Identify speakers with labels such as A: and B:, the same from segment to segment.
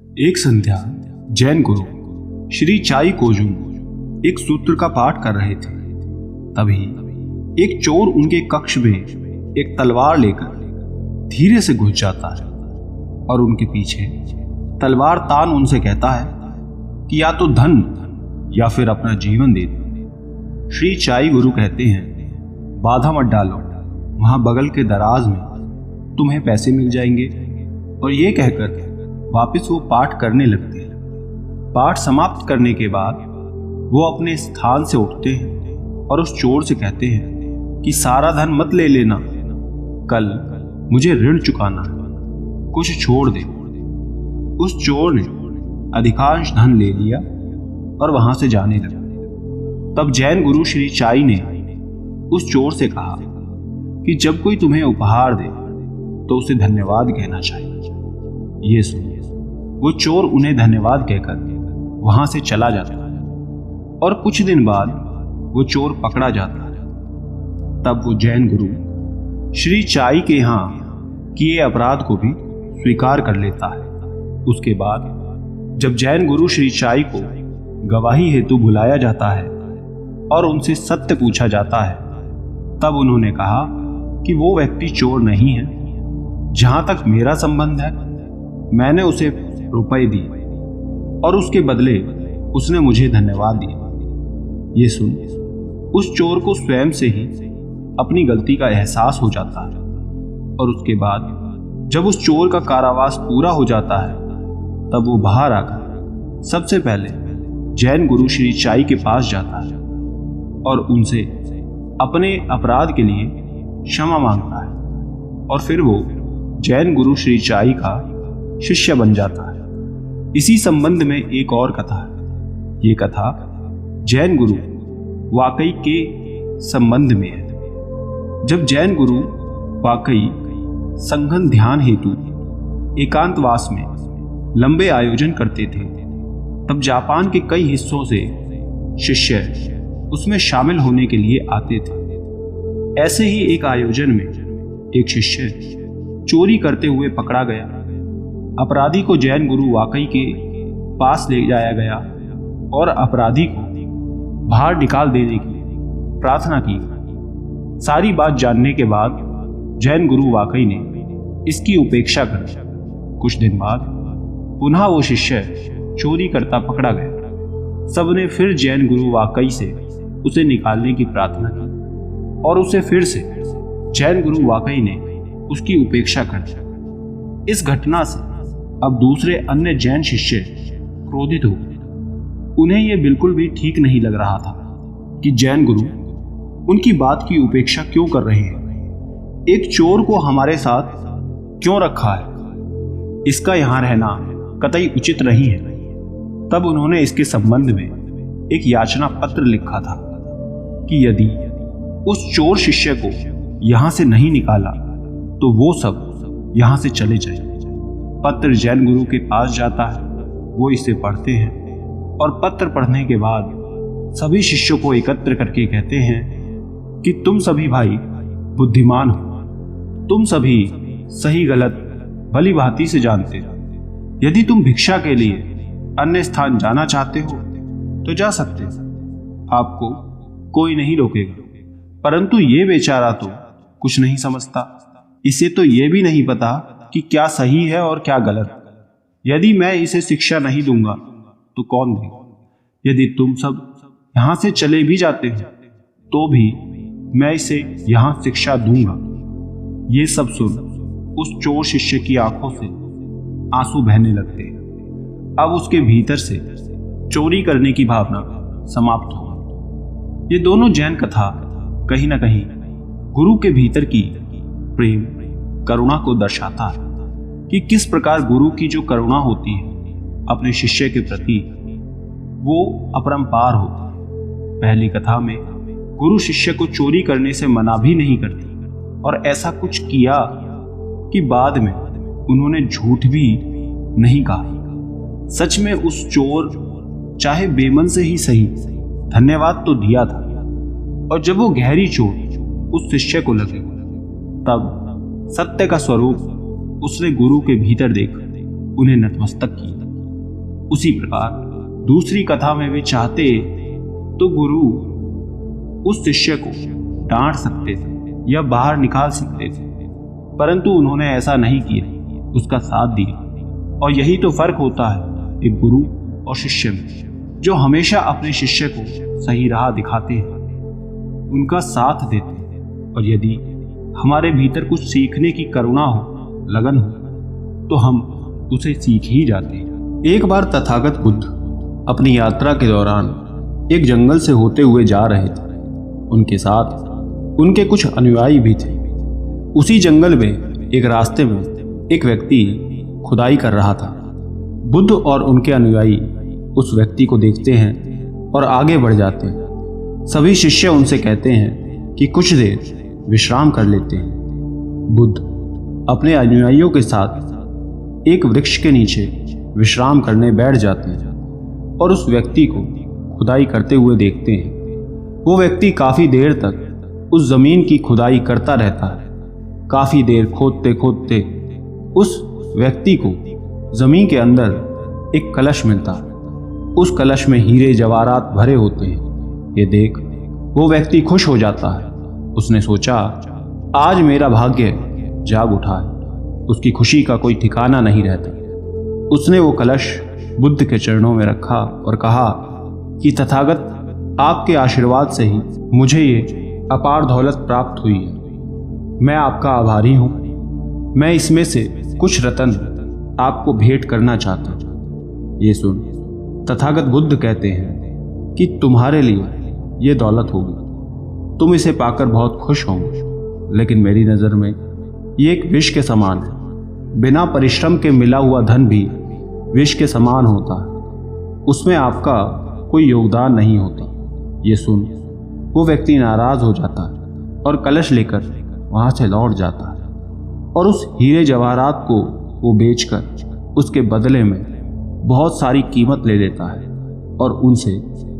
A: एक संध्या जैन गुरु श्री चाई कोजुंग एक सूत्र का पाठ कर रहे थे। तभी एक चोर उनके कक्ष में एक तलवार लेकर धीरे से घुस जाता है और उनके पीछे तलवार तान उनसे कहता है कि या तो धन या फिर अपना जीवन दे दो। श्री चाई गुरु कहते हैं, बाधा मत डालो, वहां बगल के दराज में तुम्हें पैसे मिल जाएंगे। और ये कहकर वापस वो पाठ करने लगते हैं। पाठ समाप्त करने के बाद वो अपने स्थान से उठते हैं और उस चोर से कहते हैं कि सारा धन मत ले लेना, कल मुझे ऋण चुकाना है, कुछ छोड़ दे। उस चोर ने अधिकांश धन ले लिया और वहां से जाने लगा। तब जैन गुरु श्री चाई ने उस चोर से कहा कि जब कोई तुम्हें उपहार दे तो उसे धन्यवाद कहना चाहिए। ये सुन वो चोर उन्हें धन्यवाद कहकर वहां से चला जाता है और कुछ दिन बाद वो चोर पकड़ा जाता है। तब वो जैन गुरु श्री चाई के यहाँ किए अपराध को भी स्वीकार कर लेता है। उसके बाद जब जैन गुरु श्री चाई को गवाही हेतु बुलाया जाता है और उनसे सत्य पूछा जाता है, तब उन्होंने कहा कि वो व्यक्ति चोर नहीं है। जहां तक मेरा संबंध है, मैंने उसे रुपए दिए और उसके बदले उसने मुझे धन्यवाद दिया। ये सुन उस चोर को स्वयं से ही अपनी गलती का एहसास हो जाता है और उसके बाद जब उस चोर का कारावास पूरा हो जाता है, तब वो बाहर आकर सबसे पहले जैन गुरु श्री चाई के पास जाता है और उनसे अपने अपराध के लिए क्षमा मांगता है और फिर वो जैन गुरु श्री चाई का शिष्य बन जाता है। इसी संबंध में एक और कथा है। ये कथा जैन गुरु वाकई के संबंध में है। जब जैन गुरु वाकई संघन ध्यान हेतु एकांतवास में लंबे आयोजन करते थे, तब जापान के कई हिस्सों से शिष्य उसमें शामिल होने के लिए आते थे। ऐसे ही एक आयोजन में एक शिष्य चोरी करते हुए पकड़ा गया। अपराधी को जैन गुरु वाकई के पास ले जाया गया और अपराधी को बाहर निकाल देने की प्रार्थना की। सारी बात जानने के बाद जैन गुरु वाकई ने इसकी उपेक्षा कर कुछ दिन बाद पुनः वो शिष्य चोरी करता पकड़ा गया। सबने फिर जैन गुरु वाकई से उसे निकालने की प्रार्थना की और उसे फिर से जैन गुरु वाकई ने उसकी उपेक्षा कर दी। इस घटना से अब दूसरे अन्य जैन शिष्य क्रोधित हो गए। उन्हें यह बिल्कुल भी ठीक नहीं लग रहा था कि जैन गुरु उनकी बात की उपेक्षा क्यों कर रहे हैं। एक चोर को हमारे साथ क्यों रखा है, इसका यहां रहना कतई उचित नहीं है। तब उन्होंने इसके संबंध में एक याचना पत्र लिखा था कि यदि उस चोर शिष्य को यहां से नहीं निकाला तो वो सब यहां से चले जाए। पत्र जैन गुरु के पास जाता है, वो इसे पढ़ते हैं और पत्र पढ़ने के बाद सभी शिष्यों को एकत्र करके कहते हैं कि तुम सभी भाई बुद्धिमान हो, तुम सभी सही गलत भली भांति से जानते हो। यदि तुम भिक्षा के लिए अन्य स्थान जाना चाहते हो तो जा सकते हो, आपको कोई नहीं रोकेगा। परंतु ये बेचारा तो कुछ नहीं समझता, इसे तो ये भी नहीं पता कि क्या सही है और क्या गलत। यदि मैं इसे शिक्षा नहीं दूंगा तो कौन देगा। यदि तुम सब यहां से चले भी जाते हो तो भी मैं इसे यहां शिक्षा दूंगा। ये सब सुन उस चोर शिष्य की आंखों से आंसू बहने लगते हैं। अब उसके भीतर से चोरी करने की भावना समाप्त हो गई। ये दोनों जैन कथा कहीं ना कहीं गुरु के भीतर की प्रेम करुणा को दर्शाता है कि किस प्रकार गुरु की जो करुणा होती है अपने शिष्य के प्रति, वो अपरंपार होती है। पहली कथा में गुरु शिष्य को चोरी करने से मना भी नहीं करती और ऐसा कुछ किया कि बाद में उन्होंने झूठ भी नहीं कहा। सच में उस चोर चाहे बेमन से ही सही धन्यवाद तो दिया था, और जब वो गहरी चोट उस शिष्य को लगी तब सत्य का स्वरूप उसने गुरु के भीतर देख उन्हें नतमस्तक किया। उसी प्रकार दूसरी कथा में वे चाहते तो गुरु उस शिष्य को डांट सकते थे या बाहर निकाल सकते थे, परंतु उन्होंने ऐसा नहीं किया, उसका साथ दिया। और यही तो फर्क होता है एक गुरु और शिष्य में, जो हमेशा अपने शिष्य को सही राह दिखाते हैं, उनका साथ देते हैं। और यदि हमारे भीतर कुछ सीखने की करुणा हो, लगन हो, तो हम उसे सीख ही जाते हैं। एक बार तथागत बुद्ध अपनी यात्रा के दौरान एक जंगल से होते हुए जा रहे थे। उनके साथ उनके कुछ अनुयायी भी थे। उसी जंगल में एक रास्ते में एक व्यक्ति खुदाई कर रहा था। बुद्ध और उनके अनुयायी उस व्यक्ति को देखते हैं और आगे बढ़ जाते हैं। सभी शिष्य उनसे कहते हैं कि कुछ देर विश्राम कर लेते हैं। बुद्ध अपने अनुयायियों के साथ एक वृक्ष के नीचे विश्राम करने बैठ जाते हैं और उस व्यक्ति को खुदाई करते हुए देखते हैं। वो व्यक्ति काफ़ी देर तक उस जमीन की खुदाई करता रहता है। काफ़ी देर खोदते खोदते उस व्यक्ति को जमीन के अंदर एक कलश मिलता है। उस कलश में हीरे जवाहरात भरे होते हैं। ये देख वो व्यक्ति खुश हो जाता है। उसने सोचा, आज मेरा भाग्य जाग उठा है। उसकी खुशी का कोई ठिकाना नहीं रहता। उसने वो कलश बुद्ध के चरणों में रखा और कहा कि तथागत, आपके आशीर्वाद से ही मुझे ये अपार दौलत प्राप्त हुई है। मैं आपका आभारी हूँ। मैं इसमें से कुछ रत्न आपको भेंट करना चाहता हूँ। ये सुन तथागत बुद्ध कहते हैं कि तुम्हारे लिए ये दौलत होगी, तुम इसे पाकर बहुत खुश होंगे, लेकिन मेरी नज़र में ये एक विष के समान है। बिना परिश्रम के मिला हुआ धन भी विष के समान होता है। उसमें आपका कोई योगदान नहीं होता। ये सुन वो व्यक्ति नाराज हो जाता है और कलश लेकर वहाँ से लौट जाता है और उस हीरे जवाहरात को वो बेचकर उसके बदले में बहुत सारी कीमत ले लेता है और उनसे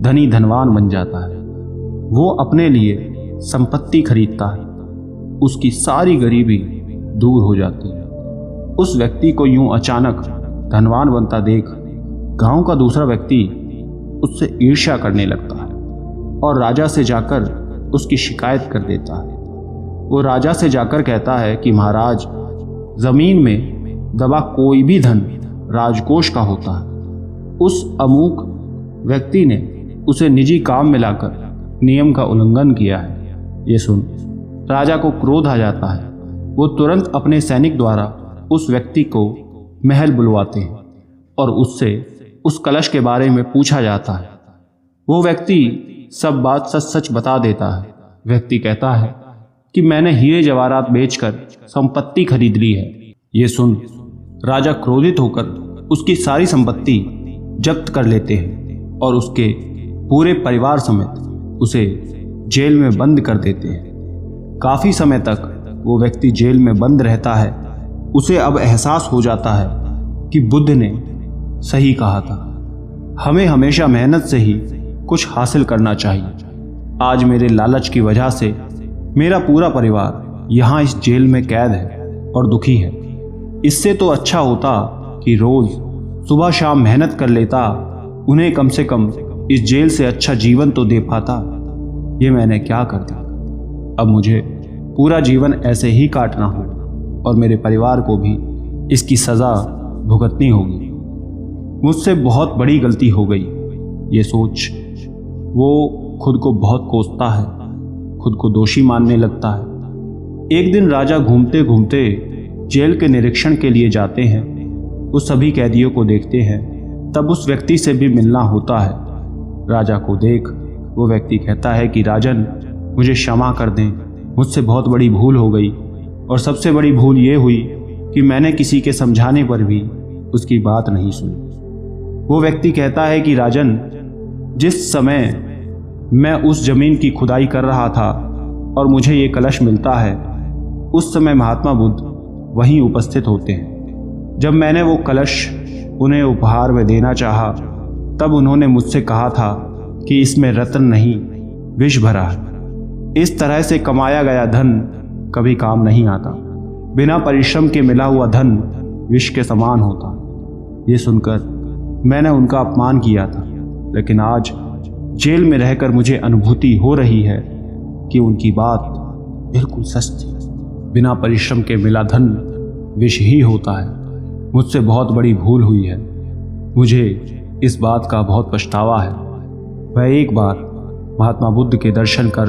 A: धनी धनवान बन जाता है। वो अपने लिए संपत्ति खरीदता है। उसकी सारी गरीबी दूर हो जाती है। उस व्यक्ति को यूं अचानक धनवान बनता देख गांव का दूसरा व्यक्ति उससे ईर्ष्या करने लगता है और राजा से जाकर उसकी शिकायत कर देता है। वो राजा से जाकर कहता है कि महाराज, जमीन में दबा कोई भी धन राजकोष का होता है। उस अमूक व्यक्ति ने उसे निजी काम में लाकर नियम का उल्लंघन किया है। ये सुन राजा को क्रोध आ जाता है। वो तुरंत अपने सैनिक द्वारा उस व्यक्ति को महल बुलवाते हैं और उससे उस कलश के बारे में पूछा जाता है। वो व्यक्ति सब बात सच सच बता देता है। व्यक्ति कहता है कि मैंने हीरे जवाहरात बेचकर संपत्ति खरीद ली है। ये सुन राजा क्रोधित होकर उसकी सारी संपत्ति जब्त कर लेते हैं और उसके पूरे परिवार समेत उसे जेल में बंद कर देते हैं। काफ़ी समय तक वो व्यक्ति जेल में बंद रहता है। उसे अब एहसास हो जाता है कि बुद्ध ने सही कहा था, हमें हमेशा मेहनत से ही कुछ हासिल करना चाहिए। आज मेरे लालच की वजह से मेरा पूरा परिवार यहाँ इस जेल में कैद है और दुखी है। इससे तो अच्छा होता कि रोज सुबह शाम मेहनत कर लेता, उन्हें कम से कम इस जेल से अच्छा जीवन तो दे पाता। ये मैंने क्या कर दिया। अब मुझे पूरा जीवन ऐसे ही काटना होगा और मेरे परिवार को भी इसकी सज़ा भुगतनी होगी। मुझसे बहुत बड़ी गलती हो गई। ये सोच वो खुद को बहुत कोसता है, खुद को दोषी मानने लगता है। एक दिन राजा घूमते घूमते जेल के निरीक्षण के लिए जाते हैं। वो सभी कैदियों को देखते हैं। तब उस व्यक्ति से भी मिलना होता है। राजा को देख वो व्यक्ति कहता है कि राजन, मुझे क्षमा कर दें, मुझसे बहुत बड़ी भूल हो गई और सबसे बड़ी भूल ये हुई कि मैंने किसी के समझाने पर भी उसकी बात नहीं सुनी। वो व्यक्ति कहता है कि राजन, जिस समय मैं उस जमीन की खुदाई कर रहा था और मुझे ये कलश मिलता है, उस समय महात्मा बुद्ध वहीं उपस्थित होते हैं। जब मैंने वो कलश उन्हें उपहार में देना चाहा, तब उन्होंने मुझसे कहा था कि इसमें रत्न नहीं, विष भरा है। इस तरह से कमाया गया धन कभी काम नहीं आता। बिना परिश्रम के मिला हुआ धन विष के समान होता। ये सुनकर मैंने उनका अपमान किया था, लेकिन आज जेल में रहकर मुझे अनुभूति हो रही है कि उनकी बात बिल्कुल सच थी। बिना परिश्रम के मिला धन विष ही होता है। मुझसे बहुत बड़ी भूल हुई है। मुझे इस बात का बहुत पछतावा है। मैं एक बार महात्मा बुद्ध के दर्शन कर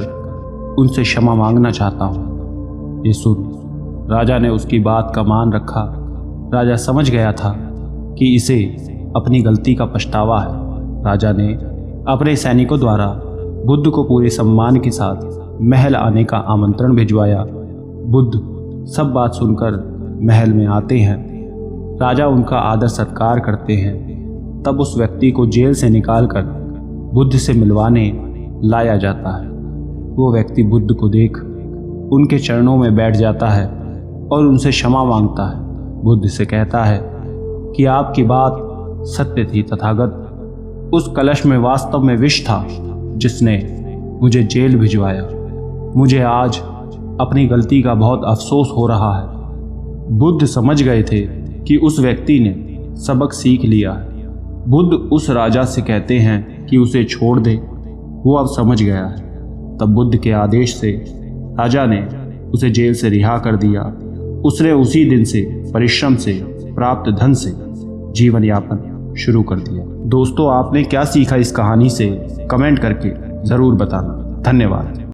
A: उनसे क्षमा मांगना चाहता हूँ। ये सुन राजा ने उसकी बात का मान रखा। राजा समझ गया था कि इसे अपनी गलती का पछतावा है। राजा ने अपने सैनिकों द्वारा बुद्ध को पूरे सम्मान के साथ महल आने का आमंत्रण भिजवाया। बुद्ध सब बात सुनकर महल में आते हैं। राजा उनका आदर सत्कार करते हैं। तब उस व्यक्ति को जेल से निकालकर बुद्ध से मिलवाने लाया जाता है। वो व्यक्ति बुद्ध को देख उनके चरणों में बैठ जाता है और उनसे क्षमा मांगता है। बुद्ध से कहता है कि आपकी बात सत्य थी तथागत। उस कलश में वास्तव में विष था जिसने मुझे जेल भिजवाया। मुझे आज अपनी गलती का बहुत अफसोस हो रहा है। बुद्ध समझ गए थे कि उस व्यक्ति ने सबक सीख लिया है। बुद्ध उस राजा से कहते हैं कि उसे छोड़ दे। वो अब समझ गया है। तब बुद्ध के आदेश से राजा ने उसे जेल से रिहा कर दिया। उसने उसी दिन से परिश्रम से प्राप्त धन से जीवन यापन शुरू कर दिया। दोस्तों, आपने क्या सीखा इस कहानी से कमेंट करके ज़रूर बताना। धन्यवाद।